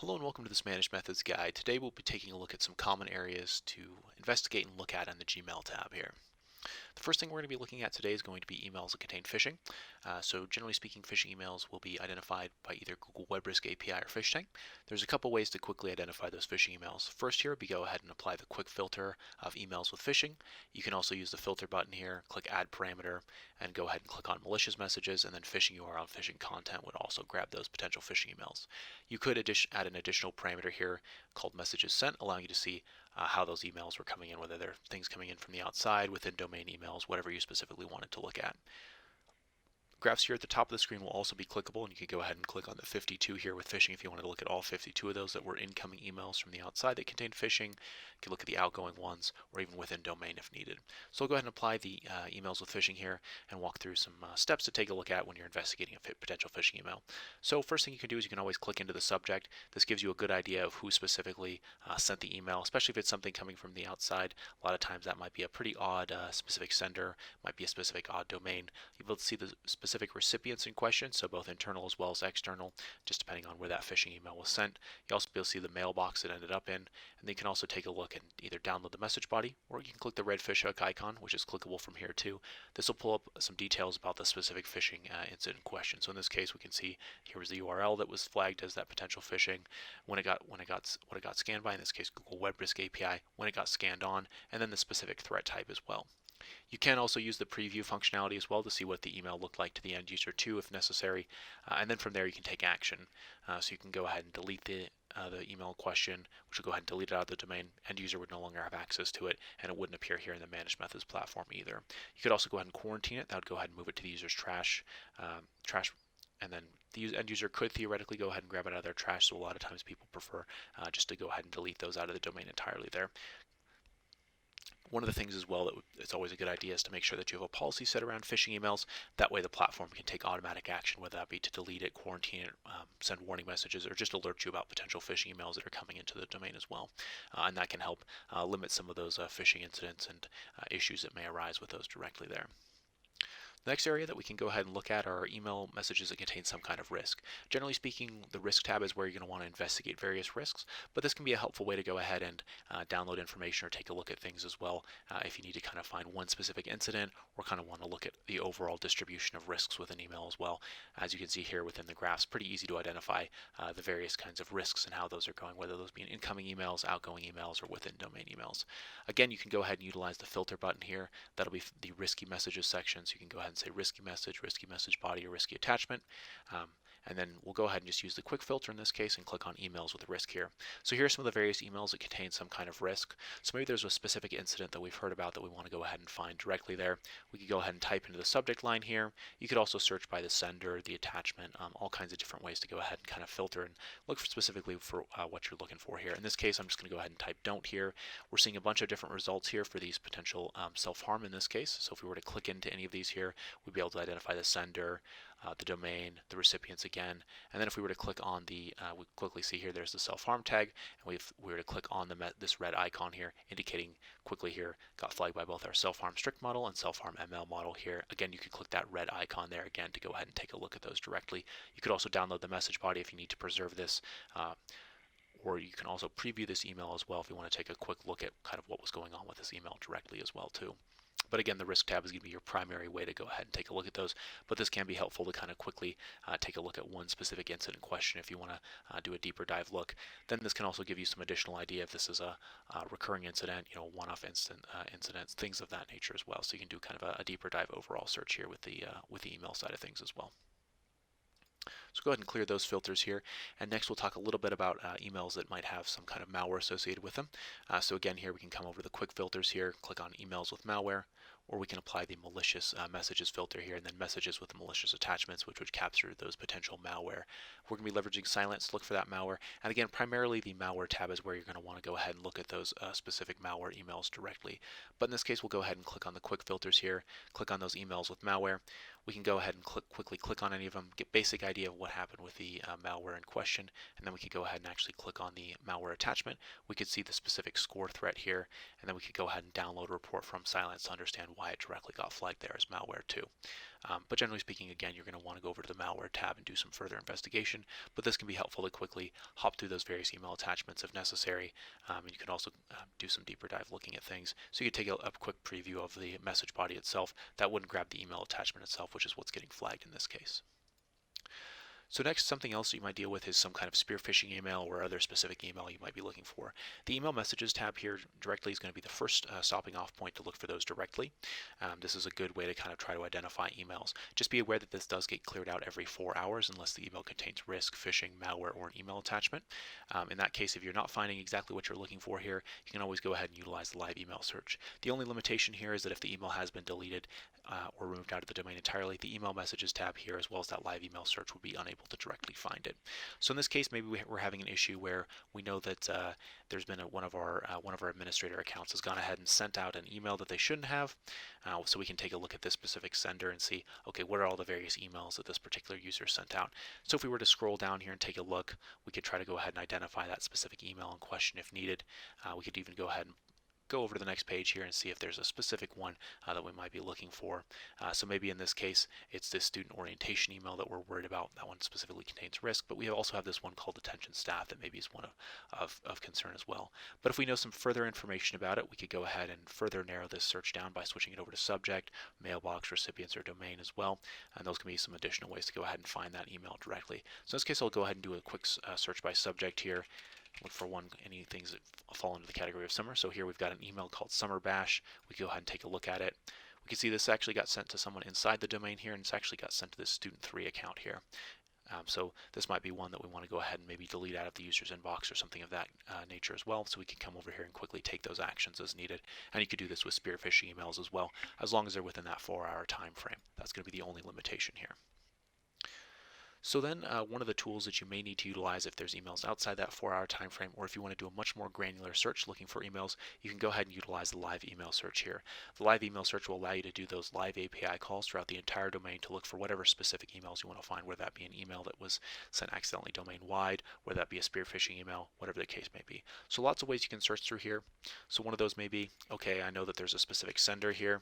Hello and welcome to this Managed Methods guide. Today we'll be taking a look at some common areas to investigate and look at in the Gmail tab here. The first thing we're going to be looking at today is going to be emails that contain phishing. So generally speaking, phishing emails will be identified by either Google Web Risk API or PhishTank. There's a couple ways to quickly identify those phishing emails. First here, we go ahead and apply the quick filter of emails with phishing. You can also use the filter button here, click add parameter, and go ahead and click on malicious messages, and then phishing URL and phishing content would also grab those potential phishing emails. You could add an additional parameter here called messages sent, allowing you to see how those emails were coming in, whether they're things coming in from the outside, within domain emails, whatever you specifically wanted to look at. Graphs here at the top of the screen will also be clickable, and you can go ahead and click on the 52 here with phishing if you wanted to look at all 52 of those that were incoming emails from the outside that contained phishing. You can look at the outgoing ones or even within domain if needed. So I'll go ahead and apply the emails with phishing here and walk through some steps to take a look at when you're investigating a potential phishing email. So first thing you can do is you can always click into the subject. This gives you a good idea of who specifically sent the email, especially if it's something coming from the outside. A lot of times that might be a pretty odd specific sender, might be a specific odd domain. You'll be able to see the specific recipients in question, so both internal as well as external, just depending on where that phishing email was sent. You'll also be able to see the mailbox it ended up in, and then you can also take a look and either download the message body, or you can click the red fishhook icon, which is clickable from here too. This will pull up some details about the specific phishing incident in question. So in this case, we can see here was the URL that was flagged as that potential phishing, what it got scanned by, in this case Google Web Risk API, when it got scanned on, and then the specific threat type as well. You can also use the preview functionality as well to see what the email looked like to the end user too if necessary, and then from there you can take action. So you can go ahead and delete the email in question, which will go ahead and delete it out of the domain. End user would no longer have access to it, and it wouldn't appear here in the Managed Methods platform either. You could also go ahead and quarantine it. That would go ahead and move it to the user's trash, and then the end user could theoretically go ahead and grab it out of their trash, so a lot of times people prefer just to go ahead and delete those out of the domain entirely there. One of the things as well that it's always a good idea is to make sure that you have a policy set around phishing emails. That way the platform can take automatic action, whether that be to delete it, quarantine it, send warning messages, or just alert you about potential phishing emails that are coming into the domain as well. And that can help limit some of those phishing incidents and issues that may arise with those directly there. The next area that we can go ahead and look at are email messages that contain some kind of risk. Generally speaking, the risk tab is where you're going to want to investigate various risks, but this can be a helpful way to go ahead and download information or take a look at things as well if you need to kind of find one specific incident or kind of want to look at the overall distribution of risks within email as well. As you can see here within the graphs, pretty easy to identify the various kinds of risks and how those are going, whether those be in incoming emails, outgoing emails, or within domain emails. Again, you can go ahead and utilize the filter button here. That'll be the risky messages section, so you can go ahead and say risky message body, or risky attachment. And then we'll go ahead and just use the quick filter in this case and click on emails with risk here. So here are some of the various emails that contain some kind of risk. So maybe there's a specific incident that we've heard about that we want to go ahead and find directly there. We could go ahead and type into the subject line here. You could also search by the sender, the attachment, all kinds of different ways to go ahead and kind of filter and look specifically for what you're looking for here. In this case, I'm just going to go ahead and type don't here. We're seeing a bunch of different results here for these potential self-harm in this case. So if we were to click into any of these here, we'd be able to identify the sender, the domain, the recipients again, and then if we were to click on the, we quickly see here there's the self-harm tag, and if we were to click on this red icon here, indicating quickly here, got flagged by both our self-harm strict model and self-harm ML model here. Again, you could click that red icon there again to go ahead and take a look at those directly. You could also download the message body if you need to preserve this, or you can also preview this email as well if you want to take a quick look at kind of what was going on with this email directly as well too. But again, the risk tab is going to be your primary way to go ahead and take a look at those. But this can be helpful to kind of quickly take a look at one specific incident question if you want to do a deeper dive look. Then this can also give you some additional idea if this is a recurring incident, one-off incidents, things of that nature as well. So you can do kind of a deeper dive overall search here with the email side of things as well. So go ahead and clear those filters here. And next we'll talk a little bit about emails that might have some kind of malware associated with them. So again, here we can come over to the quick filters here, click on emails with malware, or we can apply the malicious messages filter here, and then messages with malicious attachments, which would capture those potential malware. We're going to be leveraging silence to look for that malware. And again, primarily the malware tab is where you're going to want to go ahead and look at those specific malware emails directly. But in this case, we'll go ahead and click on the quick filters here, click on those emails with malware. We can go ahead and quickly click on any of them, get basic idea of what happened with the malware in question, and then we could go ahead and actually click on the malware attachment. We could see the specific score threat here, and then we could go ahead and download a report from Silence to understand why it directly got flagged there as malware too. But generally speaking, again, you're going to want to go over to the malware tab and do some further investigation. But this can be helpful to quickly hop through those various email attachments if necessary. And you can also do some deeper dive looking at things. So you can take a quick preview of the message body itself. That wouldn't grab the email attachment itself, which is what's getting flagged in this case. So next, something else you might deal with is some kind of spear phishing email or other specific email you might be looking for. The email messages tab here directly is going to be the first stopping off point to look for those directly. This is a good way to kind of try to identify emails. Just be aware that this does get cleared out every 4 hours unless the email contains risk, phishing, malware, or an email attachment. In that case, if you're not finding exactly what you're looking for here, you can always go ahead and utilize the live email search. The only limitation here is that if the email has been deleted or removed out of the domain entirely, the email messages tab here as well as that live email search will be unable to directly find it. So in this case, maybe we're having an issue where we know that there's been one of our administrator accounts has gone ahead and sent out an email that they shouldn't have. So we can take a look at this specific sender and see, okay, what are all the various emails that this particular user sent out. So if we were to scroll down here and take a look, we could try to go ahead and identify that specific email in question if needed. We could even go ahead and go over to the next page here and see if there's a specific one that we might be looking for. So maybe in this case, it's this student orientation email that we're worried about. That one specifically contains risk, but we also have this one called attention staff that maybe is one of concern as well. But if we know some further information about it, we could go ahead and further narrow this search down by switching it over to subject, mailbox, recipients, or domain as well. And those can be some additional ways to go ahead and find that email directly. So in this case, I'll go ahead and do a quick search by subject here. Look for any things that fall into the category of summer. So here we've got an email called Summer Bash. We go ahead and take a look at it. We can see this actually got sent to someone inside the domain here, and it's actually got sent to this student 3 account here. So this might be one that we want to go ahead and maybe delete out of the user's inbox or something of that nature as well. So we can come over here and quickly take those actions as needed. And you could do this with spear phishing emails as well, as long as they're within that 4-hour time frame. That's going to be the only limitation here. So then one of the tools that you may need to utilize if there's emails outside that 4-hour time frame, or if you want to do a much more granular search looking for emails, you can go ahead and utilize the live email search here. The live email search will allow you to do those live API calls throughout the entire domain to look for whatever specific emails you want to find, whether that be an email that was sent accidentally domain-wide, whether that be a spear phishing email, whatever the case may be. So lots of ways you can search through here. So one of those may be, okay, I know that there's a specific sender here.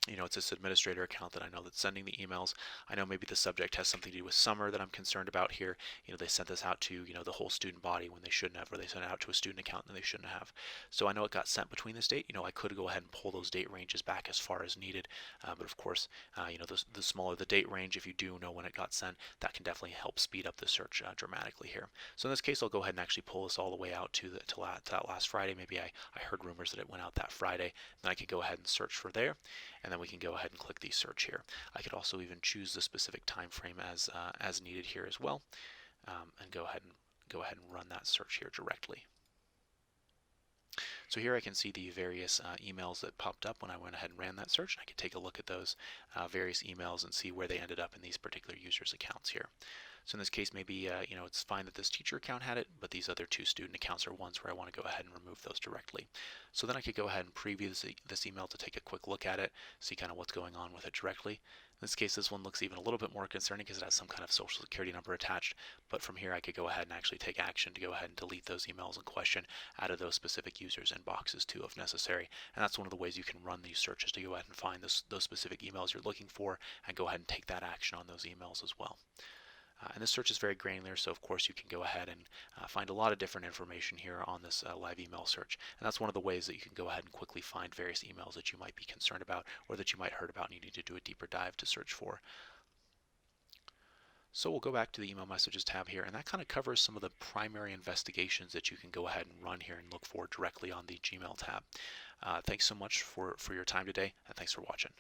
You know, it's this administrator account that I know that's sending the emails. I know maybe the subject has something to do with summer that I'm concerned about here. You know, they sent this out to, the whole student body when they shouldn't have, or they sent it out to a student account and they shouldn't have. So I know it got sent between this date. I could go ahead and pull those date ranges back as far as needed. But of course, the smaller the date range, if you do know when it got sent, that can definitely help speed up the search dramatically here. So in this case, I'll go ahead and actually pull this all the way out to that last Friday. Maybe I heard rumors that it went out that Friday, and I could go ahead and search for there. And then we can go ahead and click the search here. I could also even choose the specific time frame as needed here as well, and go ahead and run that search here directly. So here I can see the various emails that popped up when I went ahead and ran that search. I can take a look at those various emails and see where they ended up in these particular users' accounts here. So in this case, maybe it's fine that this teacher account had it, but these other 2 student accounts are ones where I want to go ahead and remove those directly. So then I could go ahead and preview this email to take a quick look at it, see kind of what's going on with it directly. In this case, this one looks even a little bit more concerning because it has some kind of social security number attached. But from here, I could go ahead and actually take action to go ahead and delete those emails in question out of those specific users' inboxes too, if necessary. And that's one of the ways you can run these searches to go ahead and find those specific emails you're looking for and go ahead and take that action on those emails as well. And this search is very granular, so of course you can go ahead and find a lot of different information here on this live email search. And that's one of the ways that you can go ahead and quickly find various emails that you might be concerned about or that you might heard about needing to do a deeper dive to search for. So we'll go back to the email messages tab here, and that kind of covers some of the primary investigations that you can go ahead and run here and look for directly on the Gmail tab. Thanks so much for your time today, and thanks for watching.